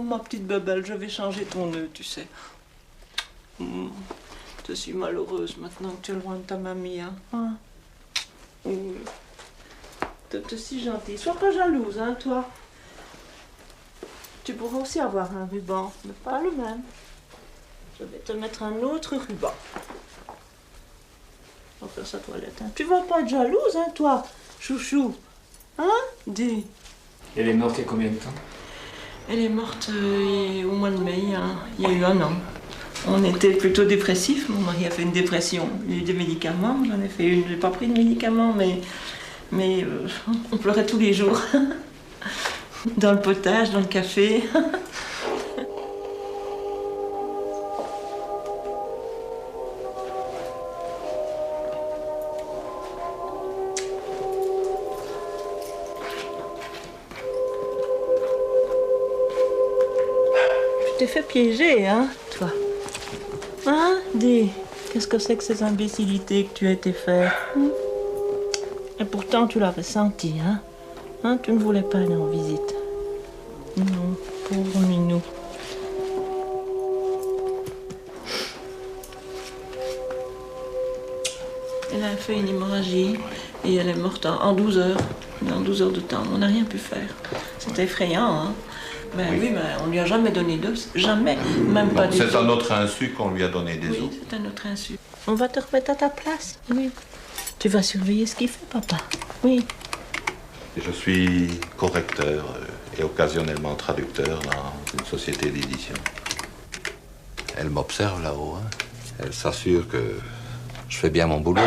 ma petite bebelle, je vais changer ton nœud, tu sais. Je suis malheureuse maintenant que tu es loin de ta mamie, hein. T'es si gentille. Sois pas jalouse, hein, toi. Tu pourras aussi avoir un ruban, mais pas le même. Je vais te mettre un autre ruban. On va faire sa toilette, hein. Tu vas pas être jalouse, hein, toi, chouchou. Hein? Dis. Elle est morte il y a combien de temps? Elle est morte au mois de mai, hein. Il y a eu 1 an. On était plutôt dépressifs. Mon mari a fait une dépression. Il y a eu des médicaments. J'en ai fait une. J'ai pas pris de médicaments, mais on pleurait tous les jours. Dans le potage, dans le café. Je t'ai fait piéger, hein, toi. Hein? Dis, qu'est-ce que c'est que ces imbécilités que tu as été faire? Et pourtant, tu l'avais senti, hein? Hein? Tu ne voulais pas aller en visite. Non, pauvre minou. Elle a fait une hémorragie et elle est morte en 12 heures. En 12 heures de temps. On n'a rien pu faire. C'était effrayant, hein? Ben oui, mais on lui a jamais donné d'os. Jamais. Même pas des os. C'est à notre insu qu'on lui a donné des os. Oui, c'est à notre insu. On va te remettre à ta place. Oui. Tu vas surveiller ce qu'il fait, papa. Oui. Je suis correcteur et occasionnellement traducteur dans une société d'édition. Elle m'observe là-haut. Hein. Elle s'assure que je fais bien mon boulot.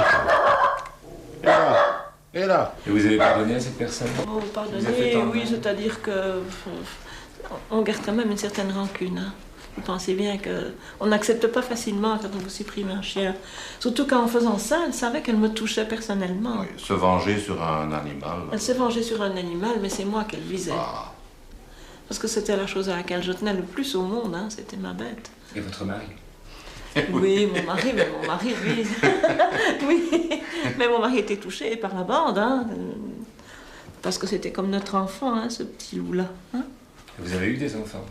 Et là, et là. Et vous avez pardonné à cette personne? Oh, pardonnez, oui, c'est-à-dire que... on garde quand même une certaine rancune. Hein. Vous pensez bien qu'on n'accepte pas facilement quand on vous supprime un chien. Surtout qu'en faisant ça, elle savait qu'elle me touchait personnellement. Oui, se venger sur un animal. Elle s'est vengée sur un animal, mais c'est moi qu'elle visait. Ah. Parce que c'était la chose à laquelle je tenais le plus au monde, hein, c'était ma bête. Et votre mari? Oui, mon mari, oui. Oui, mais mon mari était touché par la bande, hein, parce que c'était comme notre enfant, hein, ce petit loup-là. Hein. Vous avez eu des enfants?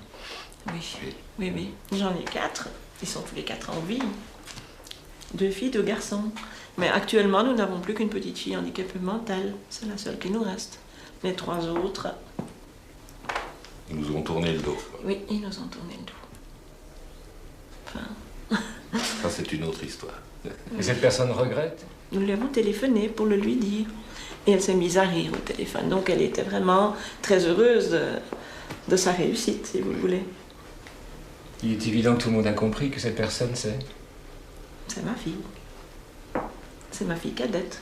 Oui. J'en ai 4. Ils sont tous les 4 en vie. 2 filles, 2 garçons. Mais actuellement, nous n'avons plus qu'une petite fille handicapée mentale. C'est la seule qui nous reste. Les 3 autres... Ils nous ont tourné le dos. Oui, ils nous ont tourné le dos. Enfin... Ça, c'est une autre histoire. Et cette personne regrette? Nous lui avons téléphoné pour le lui dire. Et elle s'est mise à rire au téléphone. Donc elle était vraiment très heureuse de sa réussite, si vous voulez. Il est évident que tout le monde a compris que cette personne, c'est... C'est ma fille. C'est ma fille cadette.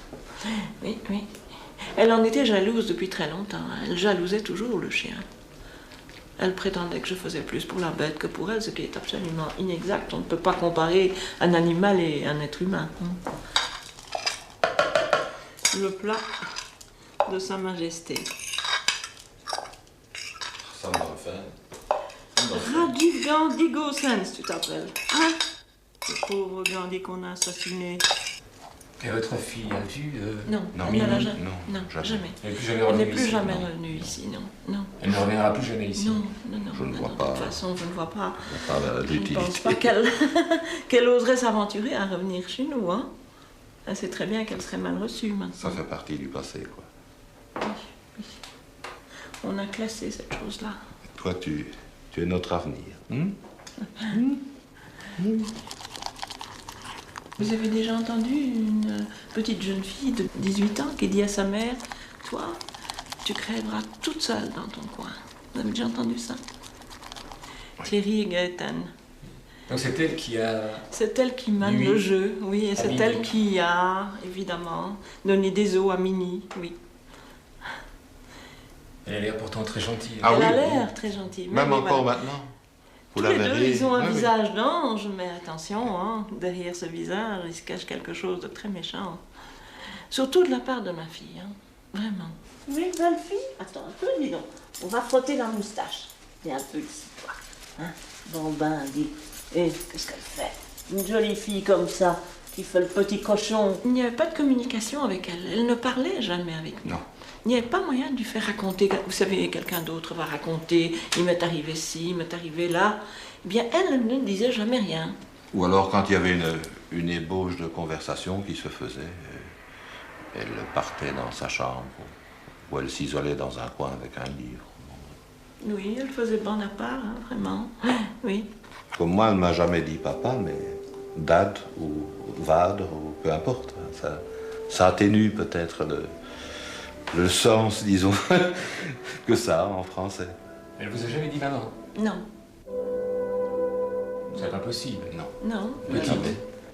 Oui. Elle en était jalouse depuis très longtemps. Elle jalousait toujours le chien. Elle prétendait que je faisais plus pour la bête que pour elle, ce qui est absolument inexact. On ne peut pas comparer un animal et un être humain. Le plat de Sa Majesté. Ça me refait. Rajiv Gandhi Gosens, tu t'appelles. Hein? Le pauvre Gandhi qu'on a assassiné. Et votre fille a vu... Non, elle ne l'a jamais. Non, jamais. Elle n'est plus jamais Elle revenue n'est plus ici, jamais non. revenue ici, non. Elle ne reviendra plus jamais ici. Non. Je ne vois pas. De toute façon, je ne vois pas. Pas Je ne pense l'utilité. pas qu'elle oserait s'aventurer à revenir chez nous, hein. Elle sait très bien qu'elle serait mal reçue maintenant. Ça fait partie du passé, quoi. Oui. On a classé cette chose-là. Toi, tu es notre avenir. Vous avez déjà entendu une petite jeune fille de 18 ans qui dit à sa mère « Toi, tu crèveras toute seule dans ton coin. » Vous avez déjà entendu ça? Oui. Thierry et Gaëtane. Donc c'est elle qui a... C'est elle qui mène le jeu, oui, et c'est elle qui a, évidemment, donné des os à Mimi, oui. Elle a l'air pourtant très gentille. Ah, Elle a oui, l'air très gentille. Même oui, encore voilà. maintenant. Tous les deux, ils ont un visage d'ange, mais attention, hein, derrière ce visage, il se cache quelque chose de très méchant. Surtout de la part de ma fille, hein, vraiment. Oui, belle fille. Attends un peu, dis donc. On va frotter la moustache. Viens un peu ici, toi. Hein? Bon ben, dis. Et qu'est-ce qu'elle fait? Une jolie fille comme ça, qui fait le petit cochon. Il n'y avait pas de communication avec elle. Elle ne parlait jamais avec nous. Non. Il n'y avait pas moyen de lui faire raconter. Vous savez, quelqu'un d'autre va raconter, il m'est arrivé ci, il m'est arrivé là. Eh bien, elle ne disait jamais rien. Ou alors, quand il y avait une ébauche de conversation qui se faisait, elle partait dans sa chambre, ou elle s'isolait dans un coin avec un livre. Oui, elle faisait bon à part, hein, vraiment. Oui. Comme moi, elle ne m'a jamais dit papa, mais dad ou vad, ou peu importe. Ça atténue peut-être le sens, disons, que ça a en français. Elle vous a jamais dit maman? Non. C'est pas possible. Non. Non. Petite.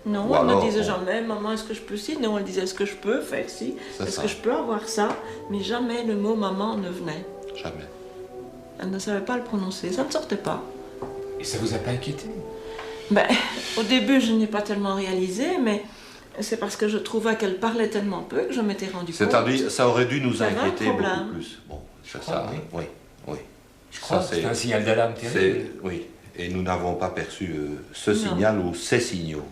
Non, Ou elle ne alors, disait on- jamais, maman, est-ce que je peux ci? Non, elle disait, est-ce que je peux faire ci? C'est Est-ce ça. que je peux avoir ça? Mais jamais le mot maman ne venait. Jamais. Elle ne savait pas le prononcer, ça ne sortait pas. Et ça vous a pas inquiété? Ben, au début, je n'ai pas tellement réalisé, mais c'est parce que je trouvais qu'elle parlait tellement peu que je m'étais rendu compte. C'est-à-dire, ça aurait dû nous Ça va, inquiéter problème. beaucoup plus. Bon, c'est crois, ça, oui. oui, oui. Je crois Ça, que c'est un signal d'alarme terrible. Oui, et nous n'avons pas perçu ce Non. signal ou ces signaux.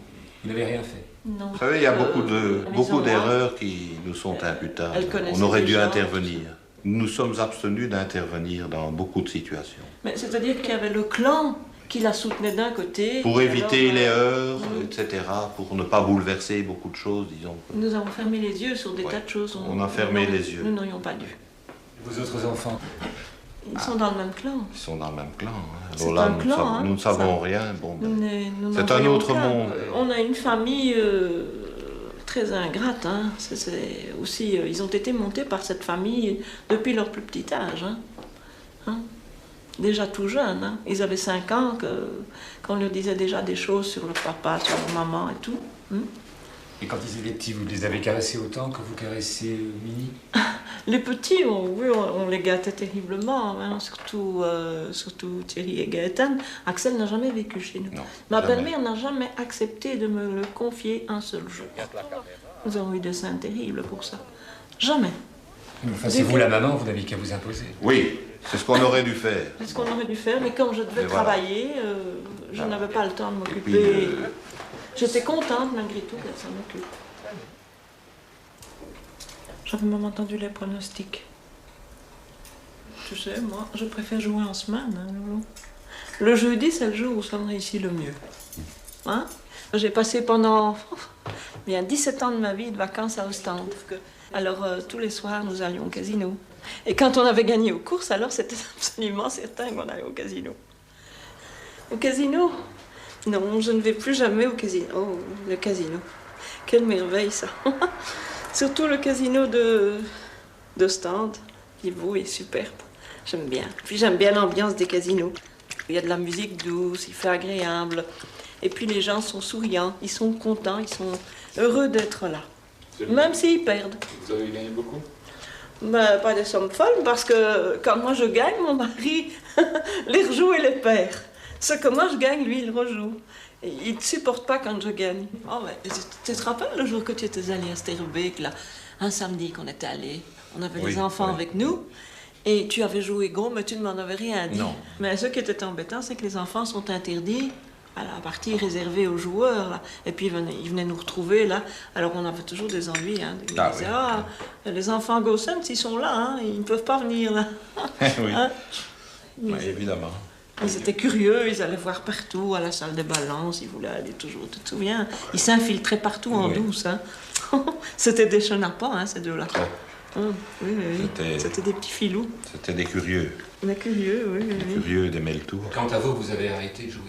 Vous n'avez rien fait. Non. Vous savez, il y a la beaucoup maison, d'erreurs qui nous sont imputables. elle connaissait On aurait dû déjà. intervenir. Nous nous sommes abstenus d'intervenir dans beaucoup de situations. Mais c'est-à-dire qu'il y avait le clan qui la soutenait d'un côté. Pour et éviter alors, les heurts, oui. etc., pour ne pas bouleverser beaucoup de choses, disons. Nous avons fermé les yeux sur des Ouais. tas de choses. On a fermé nous n'aurions- les yeux. Nous n'aurions pas dû. Vos autres enfants? Ils sont dans le même clan. Ils sont dans le même clan. Hein. C'est Alors là, un nous, clan, hein, nous ne savons ça. rien. Bon, ben, Nous c'est n'en un voyons autre qu'un. monde. On a une famille très ingrate. Hein. C'est aussi, ils ont été montés par cette famille depuis leur plus petit âge. Hein. Hein. Déjà tout jeunes. Hein. Ils avaient 5 ans qu'on leur disait déjà des choses sur leur papa, sur leur maman et tout. Hein. Et quand ils étaient petits, vous les avez caressés autant que vous caressez Minnie? Les petits, oui, on les gâtait terriblement, hein, surtout Thierry et Gaëtan. Axel n'a jamais vécu chez nous. Non, Ma jamais. belle-mère n'a jamais accepté de me le confier un seul jour. Nous avons eu des scènes terribles pour ça. Jamais. Enfin, c'est vous la maman, vous n'aviez qu'à vous imposer. Oui, c'est ce qu'on aurait dû faire. C'est ce qu'on aurait dû faire, mais comme je devais Mais voilà. travailler, je Ah. n'avais pas le temps de Et m'occuper. puis, J'étais contente malgré tout qu'elle s'en occupe. J'avais même entendu les pronostics. Tu sais, moi, je préfère jouer en semaine, hein, Loulou. Le jeudi, c'est le jour où ça me réussit le mieux. Hein? J'ai passé pendant bien 17 ans de ma vie de vacances à Ostende. Alors, tous les soirs, nous allions au casino. Et quand on avait gagné aux courses, alors c'était absolument certain qu'on allait au casino. Au casino? Non, je ne vais plus jamais au casino. Oh, le casino. Quelle merveille, ça. Surtout le casino d'Ostende, qui est beau et superbe. J'aime bien. Puis j'aime bien l'ambiance des casinos. Il y a de la musique douce, il fait agréable. Et puis les gens sont souriants, ils sont contents, ils sont heureux d'être là. Même s'ils perdent. Vous avez gagné beaucoup? Ben, pas des sommes folles, parce que quand moi je gagne, mon mari les rejoue et les perd. Ce que moi je gagne, lui, il rejoue. Et il ne supporte pas quand je gagne. Oh, ben, tu te rappelles le jour que tu étais allé à Sterbeek, là, un samedi qu'on était allé, on avait Oui, les enfants oui. avec nous, et tu avais joué gros, mais tu ne m'en avais rien dit. Non. Mais ce qui était embêtant, c'est que les enfants sont interdits à la partie réservée aux joueurs, là. Et puis ils venaient nous retrouver, là. Alors on avait toujours des ennuis, hein. Ils Ah, disaient, oui. ah, les enfants Gossens, ils sont là, hein, ils ne peuvent pas venir, là. oui, Hein? Ils, oui, évidemment. ils étaient curieux, ils allaient voir partout, à la salle de balance, ils voulaient aller toujours, tu te souviens? Ils s'infiltraient partout en Oui. douce, hein. C'était des chenapans, hein, ces deux-là. Très. Oui, oui, oui. C'était des petits filous. C'était des curieux. Des curieux, oui, oui, Des oui. curieux d'aimer le tour. Quant à vous, vous avez arrêté de jouer,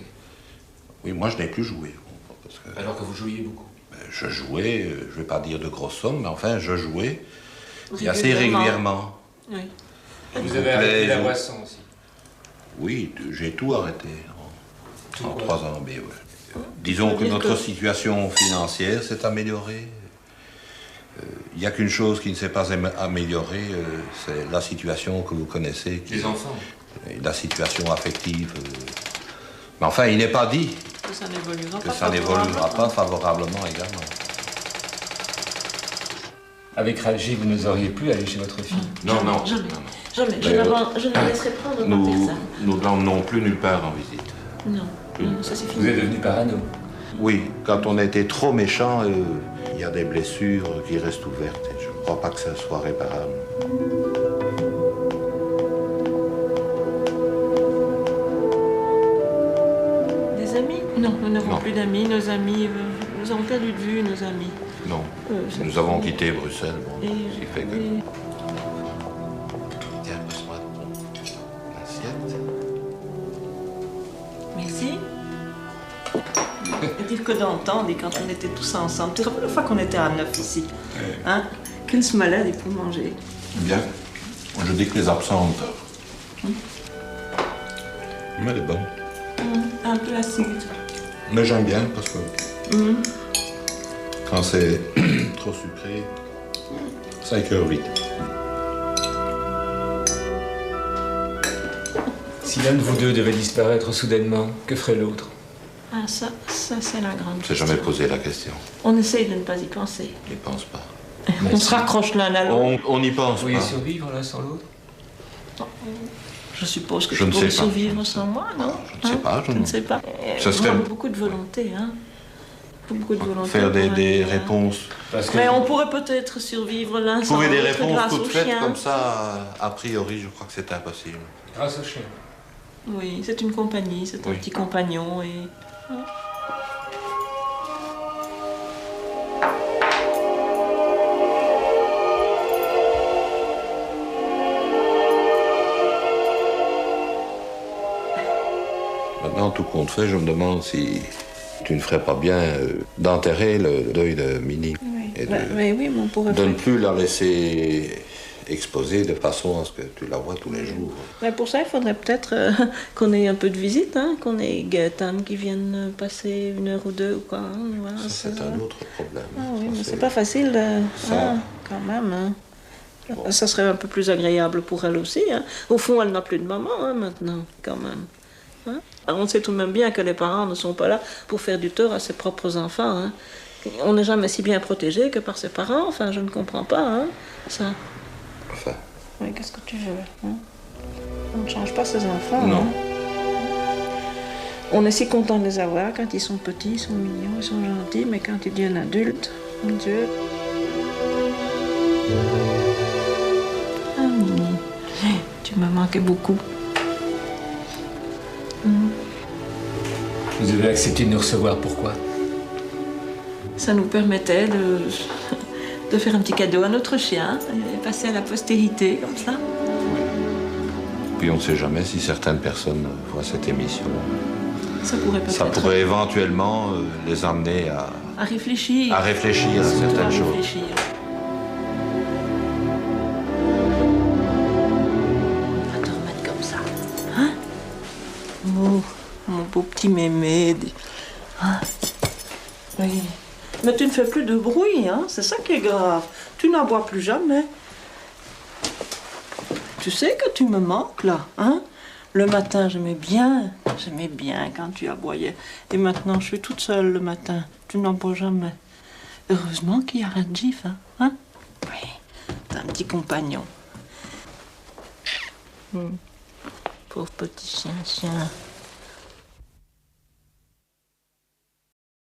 Oui, moi, je n'ai plus joué. Parce que, alors que vous jouiez beaucoup. je jouais, je ne vais pas dire de grosses sommes, mais enfin, je jouais. Et assez Régulièrement. régulièrement. Oui. Et vous Vous avez arrêté plaît, la vous- boisson aussi. Oui, j'ai tout arrêté Tout en quoi 3 ans. Mais, ouais. Disons que dire notre que- situation financière s'est améliorée. Il n'y a qu'une chose qui ne s'est pas améliorée, c'est la situation que vous connaissez, qui Les est enfants. la situation affective. Mais enfin, il n'est pas dit Que ça n'évoluera que pas. ça n'évoluera favorablement. pas favorablement également. Avec Raji, vous n'oseriez plus aller chez votre fille. Non, non. Jamais. non, non. Jamais. Je, Mais, je ne laisserai prendre par Nous personne. n'emmenons plus nulle part en visite. Non, non, ça c'est Vous fini. êtes devenu parano. Oui, quand on a été trop méchant, il y a des blessures qui restent ouvertes. Et je crois pas que ça soit réparable. Des amis? Non, nous n'avons plus d'amis. Nos amis, nous avons perdu de vue nos amis. Non. Nous avons quitté Bruxelles. Bon, ce qui fait que... Tiens, passe-moi l'assiette. Merci. Dire que dans le temps, quand on était tous ensemble, tu te rappelles la fois qu'on était à 9 ici, hein? Quelle se malade pour manger. Bien. Je dis que les absentes. Mais elle est bonne. Un peu acide. Mais j'aime bien parce que quand c'est trop sucré, ça écœure vite. Si l'un de vous deux devait disparaître soudainement, que ferait l'autre? Ah, ça c'est la grande Je n'ai question. jamais posé la question. On essaye de ne pas y penser. Je n'y pense pas. On se raccroche l'un à l'autre. On n'y pense Vous pourriez pas. survivre l'un sans l'autre? Je suppose que Je tu ne sais pourrais pas. survivre sans moi, non? Je ne sais pas. Je ne sais pas. Ça serait- Beaucoup de volonté, hein? Beaucoup de volonté. Faire des pour aller, réponses. Parce que Mais on pourrait peut-être survivre l'un sans Trouver l'autre des réponses grâce toutes au faites chien. comme ça, a priori, je crois que c'est impossible. grâce au chien. Oui, c'est une compagnie, c'est un Oui. petit compagnon et... Maintenant, tout compte fait, je me demande si tu ne ferais pas bien d'enterrer le deuil de Minnie. Oui, Et mais oui, mais on pourrait de ne faire. plus la laisser exposée de façon à ce que tu la vois tous les jours. Mais pour ça, il faudrait peut-être qu'on ait un peu de visite, hein, qu'on ait Gaëtan qui vienne passer 1 heure ou 2 ou quoi. Hein, voilà, Ça, c'est un autre problème. Ah oui, Ça, mais c'est pas facile, Ça- quand même. Hein. Bon. Ça serait un peu plus agréable pour elle aussi. Hein. Au fond, elle n'a plus de maman hein, maintenant, quand même. Hein. Alors, on sait tout de même bien que les parents ne sont pas là pour faire du tort à ses propres enfants. Hein. On n'est jamais si bien protégé que par ses parents. Enfin, je ne comprends pas hein, ça. Enfin, Oui, qu'est-ce que tu veux hein? On ne change pas ses enfants. Non. Hein. On est si content de les avoir quand ils sont petits, ils sont mignons, ils sont gentils, mais quand ils deviennent adultes, mon Dieu. Ah, Mimi, tu me manquais beaucoup. Vous avez accepté de nous recevoir, pourquoi? Ça nous permettait de faire un petit cadeau à notre chien et passer à la postérité comme ça. puis on ne sait jamais si certaines personnes voient cette émission. Ça pourrait peut-être Ça pourrait éventuellement les amener à réfléchir. à réfléchir à Surtout certaines à choses. réfléchir. On va te remettre comme ça. Hein? Oh, mon beau petit mémé. Hein? Oui. Mais tu ne fais plus de bruit, hein? C'est ça qui est grave. Tu n'aboies plus jamais. Tu sais que tu me manques, là, hein? Le matin, j'aimais bien quand tu aboyais. Et maintenant, je suis toute seule le matin. Tu n'aboies jamais. Heureusement qu'il y a Radjif, hein? Oui, t'as un petit compagnon. Pauvre petit chien.